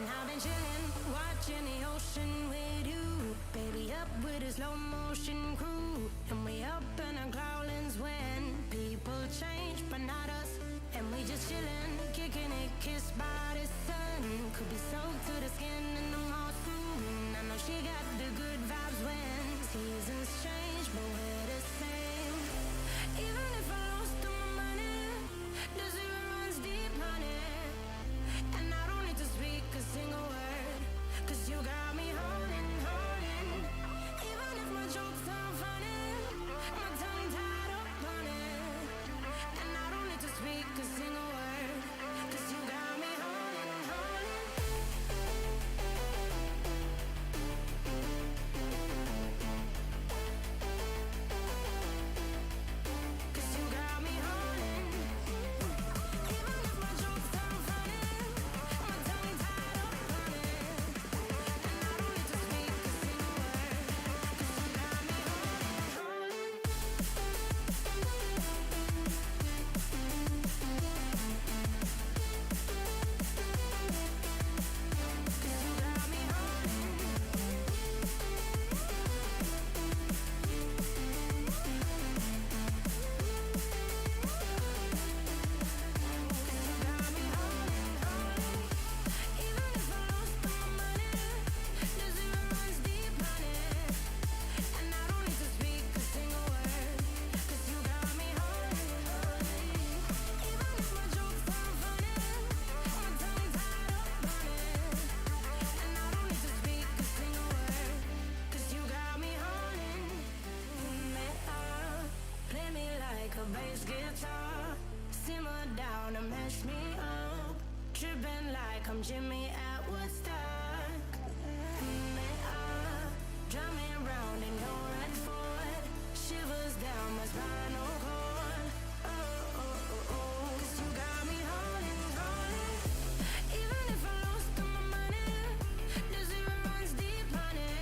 And I've been chilling, watching the ocean with you. Baby, up with a slow motion crew. And we up in our growlings when people change, but not us. And we just chilling, kicking it, kissed by the sun. Could be soaked to the skin in the moss soon. I know she got the good vibes when seasons change, but we're the same. Even if I lost all my money, the zero runs deep, honey. And I don't need to speak a single word, 'cause you got me holding, holding. Even if my jokes aren't funny, my tongue tied up on it. And I don't need to speak a single word, 'cause you got me holding, holding. 'Cause you got me holding. Even if my jokes aren't funny, my tongue tied up on it. And I don't need to speak a single word, 'cause you got me holding, holding. 'Cause you got me holding, holding. Even if I lost all my money, the zero runs deep, honey. And I don't need to speak a single word, 'cause you got me holding, holding. Even if my jokes aren't funny, my tongue tied up on it. And I don't need to speak a single word, 'cause you got me holding me up. Play me like a bass guitar, simmer down and mash me up. Tripping like I'm Jimmy at Woodstock. Me up, drumming round in your red Ford, shivers down my spinal cord. Oh, oh, oh, oh. 'Cause you got me holding, holding. Even if I lost all my money, the zero runs deep, honey.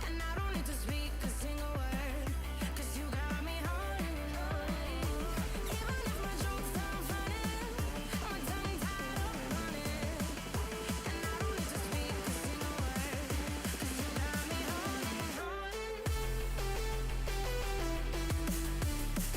And I don't need to speak a single word, 'cause you got me holding, holding. Even if my jokes aren't funny, my tongue tied up on it. And I don't need to speak a single word, 'cause you got me holding, holding. 'Cause you got me holding, holding.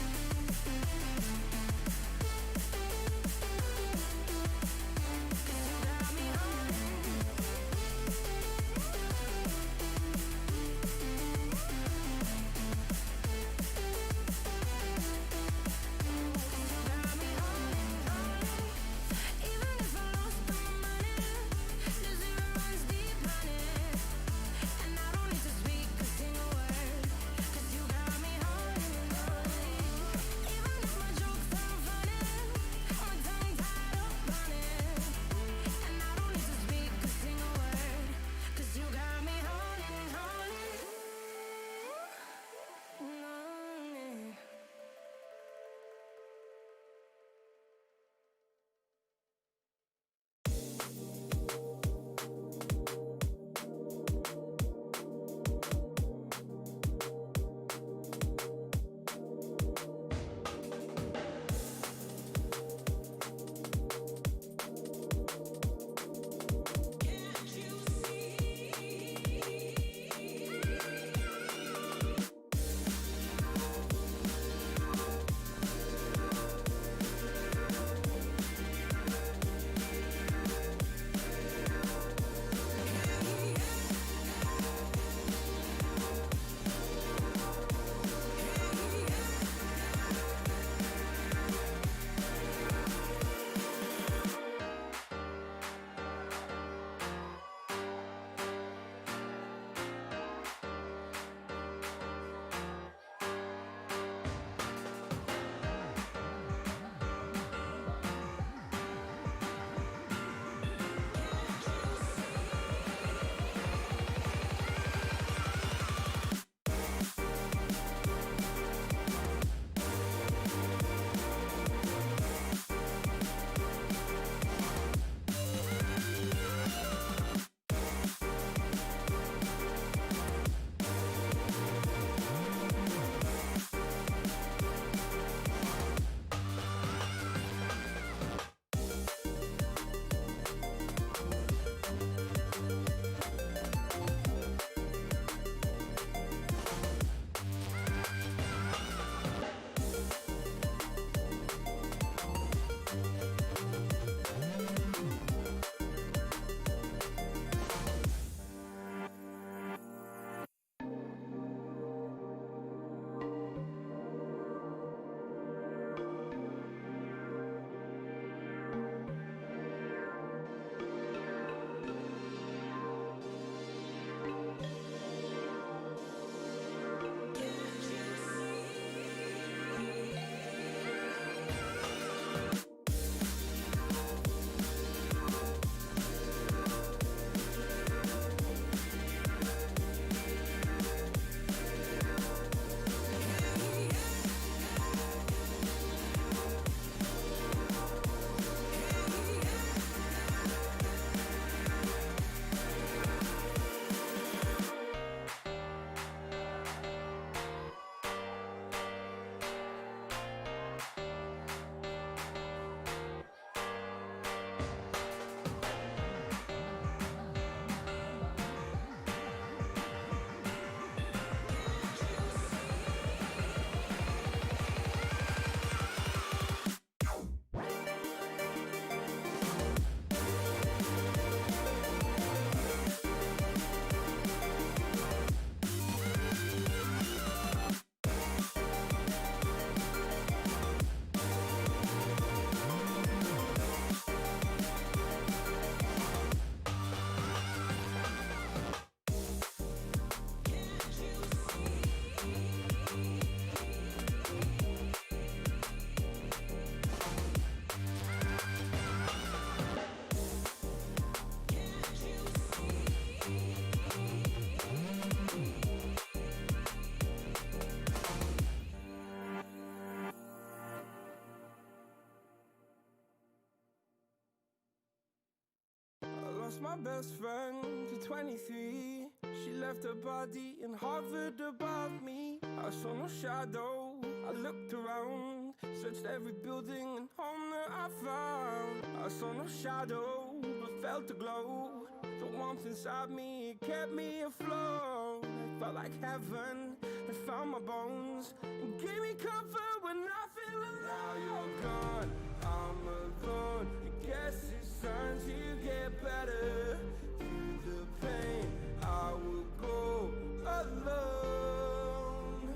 lost my best friend to 23. She left her body and hovered above me. I saw no shadow, I looked around, searched every building and home that I found. I saw no shadow, but felt the glow. The warmth inside me, it kept me afloat. It felt like heaven had found my bones and gave me comfort when I feel alone. Now you're gone, I'm alone. I guess it's time to get better. Through the pain, I will go alone.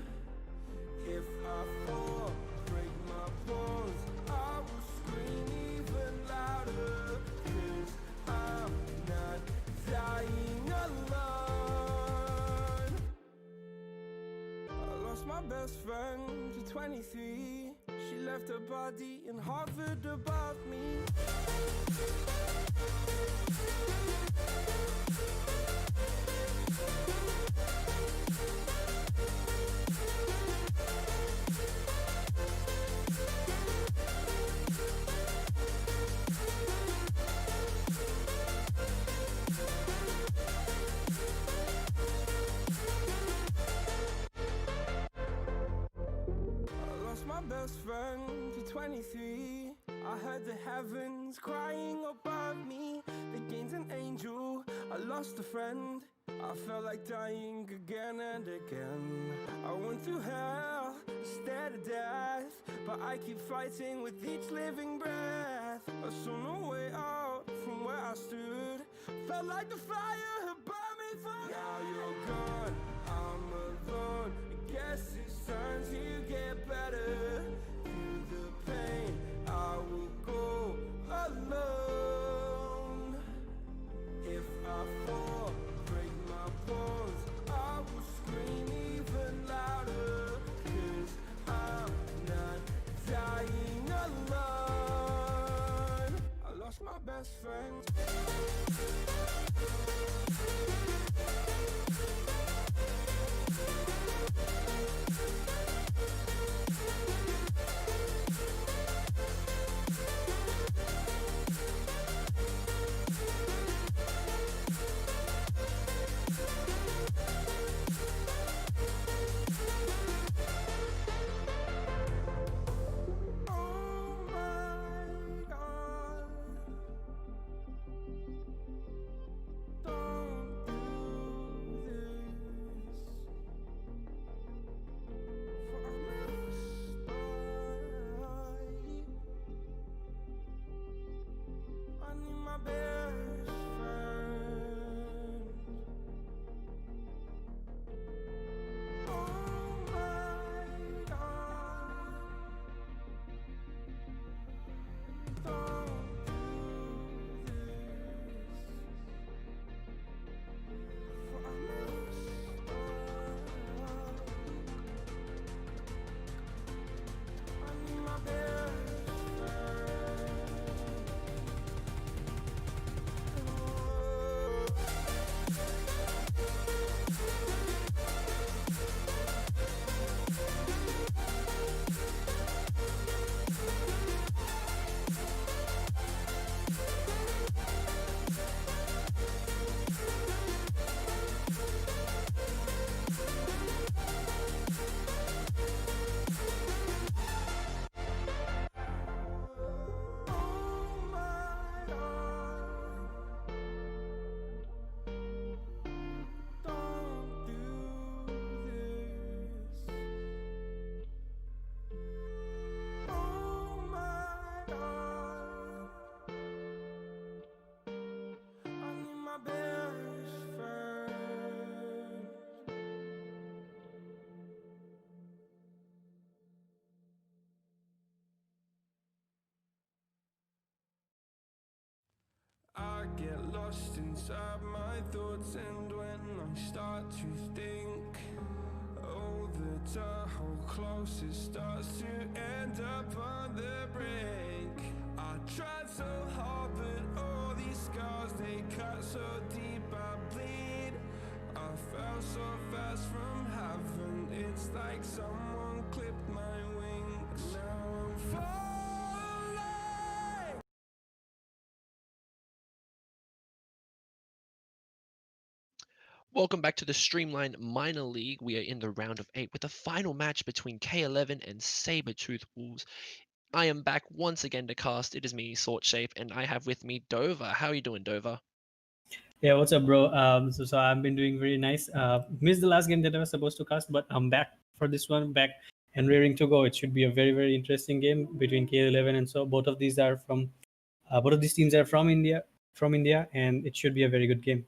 If I fall, break my bones, I will scream even louder. 'Cause I'm not dying alone. I lost my best friend to 23. She left her body and hovered above me. Best friend to 23. I heard the heavens crying above me. They gained an angel, I lost a friend. I felt like dying again and again. I went through hell, stared at death, but I keep fighting with each living breath. I saw no way out from where I stood. Felt like the fire had burned me through. Now you're gone, I'm alone. I guess it's time to get better. Through the pain, I will go alone. If I fall, break my bones, I will scream even louder. 'Cause I'm not dying alone. I lost my best friend. I get lost inside my thoughts, and when I start to think, oh, the time how close it starts to end up on the brink. I tried so hard, but all these scars, they cut so deep I bleed. I fell so fast from heaven, it's like someone clipped my wings. Now I'm falling. Welcome back to the Streamline Minor League. We are in the round of 8 with the final match between K11 and Sabertooth Wolves. I am back once again to cast. It is me, Sort Shape, and I have with me Dover. How are you doing, Dover? Yeah, what's up, bro? So I've been doing very nice. Missed the last game that I was supposed to cast, but I'm back for this one, back and raring to go. It should be a very, very interesting game between K11 and so both of these teams are from India, and it should be a very good game.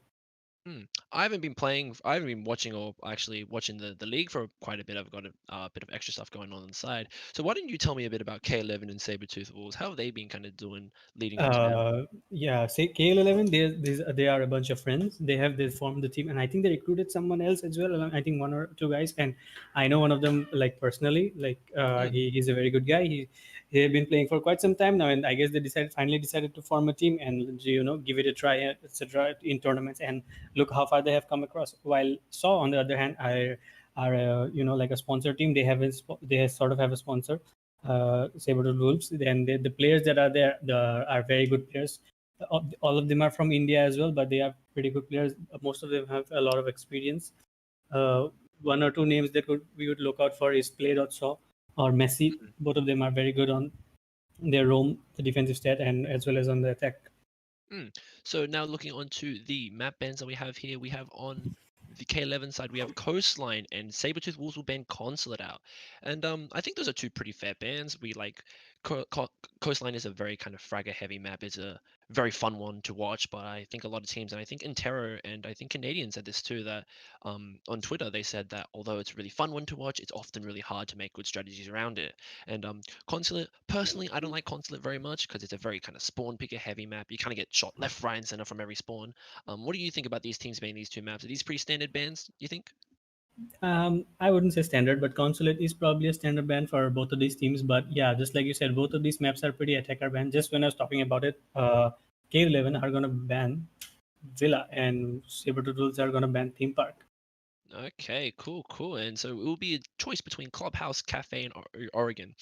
Hmm. I haven't been playing. I haven't been watching or actually watching the league for quite a bit. I've got a bit of extra stuff going on the side. So why don't you tell me a bit about K11 and Sabertooth Wolves? How have they been kind of doing leading up to now? Yeah, say KL11, they are a bunch of friends. They formed the team, and I think they recruited someone else as well. I think one or two guys, and I know one of them like personally. Hmm. He's a very good guy. He had been playing for quite some time now, and I guess they finally decided to form a team and give it a try, etc. in tournaments and look how far they have come across. While Saw on the other hand are like a sponsor team. They sort of have a sponsor, Sabertooth Wolves. Then the players that are there are very good players. All of them are from India as well, but they are pretty good players. Most of them have a lot of experience. Uh, One or two names that we would look out for is Play.saw or Messi. Both of them are very good on their roam, the defensive stat, and as well as on the attack. Mm. So now looking onto the map bans that we have here, we have on the K11 side, we have Coastline and Sabertooth Wolves will ban Consulate out. And I think those are two pretty fair bans. We like Coastline is a very kind of fragger heavy map. It's a very fun one to watch, but I think a lot of teams, and I think Intero and I think Canadians said this too, that on Twitter they said that although it's a really fun one to watch, it's often really hard to make good strategies around it. And Consulate, personally, I don't like Consulate very much because it's a very kind of spawn picker heavy map. You kind of get shot left, right, and center from every spawn. What do you think about these teams being these two maps? Are these pretty standard bans, you think? I wouldn't say standard, but Consulate is probably a standard ban for both of these teams. But yeah, just like you said, both of these maps are pretty attacker ban. Just when I was talking about it, K11 are gonna ban Villa, and Sabertooth Wolves are gonna ban Theme Park. Okay, cool, cool. And so it will be a choice between Clubhouse, Cafe, and Oregon.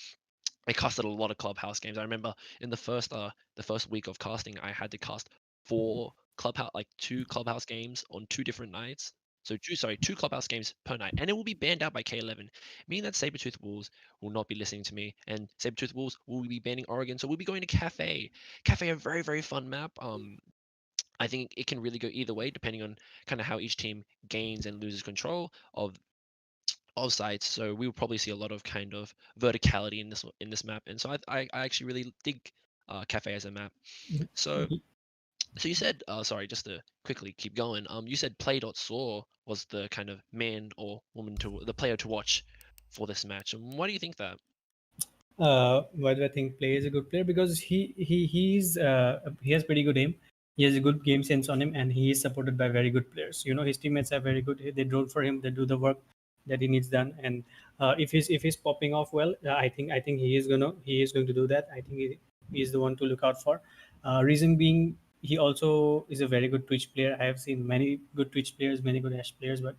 I casted a lot of Clubhouse games. I remember in the first week of casting, I had to cast two Clubhouse games on two different nights. So two Clubhouse games per night, and it will be banned out by K11, meaning that Sabretooth Wolves will not be listening to me, and Sabretooth Wolves will be banning Oregon. So we'll be going to Cafe. Cafe, a very very fun map. I think it can really go either way depending on kind of how each team gains and loses control of sites. So we will probably see a lot of kind of verticality in this map, and so I actually really dig Cafe as a map. So so you said sorry, just to quickly keep going. You said Play.saw was the kind of man or woman to the player to watch for this match, and why do you think that? Why do I think Play is a good player? Because he has pretty good aim. He has a good game sense on him, and he is supported by very good players. His teammates are very good. They drone for him. They do the work that he needs done. And if he's popping off well, I think he is going to do that. I think he is the one to look out for. Reason being, he also is a very good Twitch player. I have seen many good Twitch players, many good Ash players, but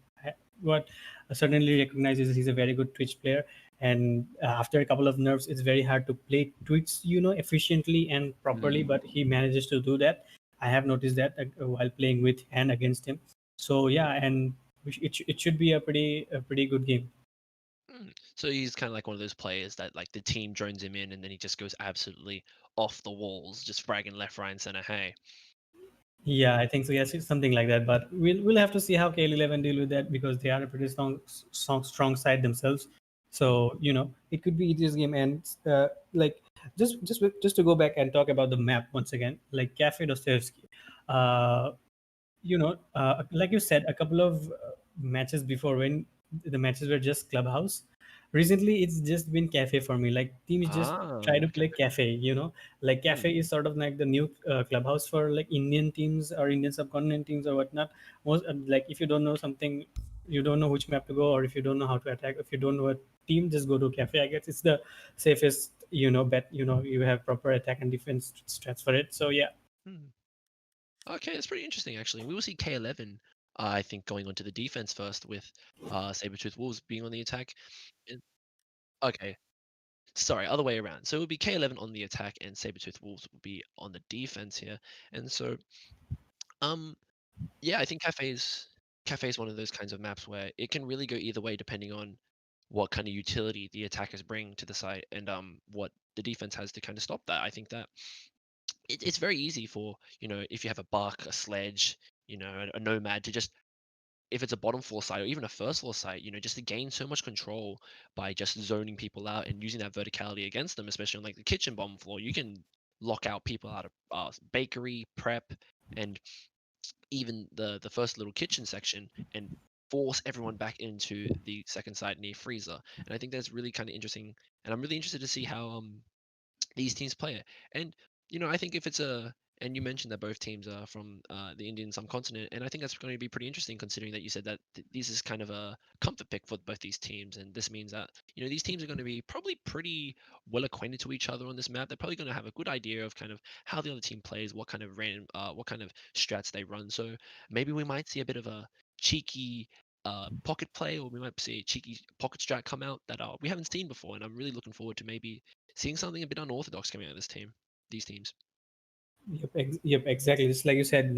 what certainly recognizes he's a very good Twitch player. And after a couple of nerfs, it's very hard to play tweets efficiently and properly, Mm, but he manages to do that. I have noticed that while playing with and against him. So yeah, and it should be a pretty good game. So he's kind of like one of those players that like the team drones him in, and then he just goes absolutely off the walls, just fragging left, right, and center. Hey. Yeah, I think so. Yes, it's something like that. But we'll have to see how KL11 deal with that, because they are a pretty strong side themselves. So it could be easiest game. And like just to go back and talk about the map once again, like Cafe Dostoevsky. Uh, like you said, a couple of matches before, when the matches were just clubhouse. Recently, it's just been cafe for me. Like teams just try to Okay. play cafe. Like Mm, cafe is sort of like the new clubhouse for like Indian teams or Indian subcontinent teams or whatnot. Most like if you don't know something, you don't know which map to go, or if you don't know how to attack, if you don't know a team, just go to cafe. I guess it's the safest bet. You have proper attack and defense strats for it. So yeah. mm. Okay, that's pretty interesting actually. We will see K11, I think, going on to the defense first with Sabretooth Wolves being on the attack. And, okay, sorry, other way around. So it would be K11 on the attack and Sabretooth Wolves will be on the defense here. And so, um, yeah, I think Cafes. Cafe is one of those kinds of maps where it can really go either way depending on what kind of utility the attackers bring to the site and what the defense has to kind of stop that. I think that it's very easy for, if you have a buck, a sledge, a nomad to just, if it's a bottom floor site or even a first floor site, just to gain so much control by just zoning people out and using that verticality against them, especially on like the kitchen bottom floor. You can lock out people out of bakery, prep, and even the first little kitchen section and force everyone back into the second site near freezer. And I think that's really kind of interesting. And I'm really interested to see how these teams play it. And I think if it's and you mentioned that both teams are from the Indian subcontinent, and I think that's going to be pretty interesting considering that you said that this is kind of a comfort pick for both these teams, and this means that these teams are going to be probably pretty well acquainted to each other on this map. They're probably going to have a good idea of kind of how the other team plays, what kind of what kind of strats they run. So maybe we might see a bit of a cheeky pocket play, or we might see a cheeky pocket strat come out that we haven't seen before, and I'm really looking forward to maybe seeing something a bit unorthodox coming out of these teams. Yep, exactly. Just like you said,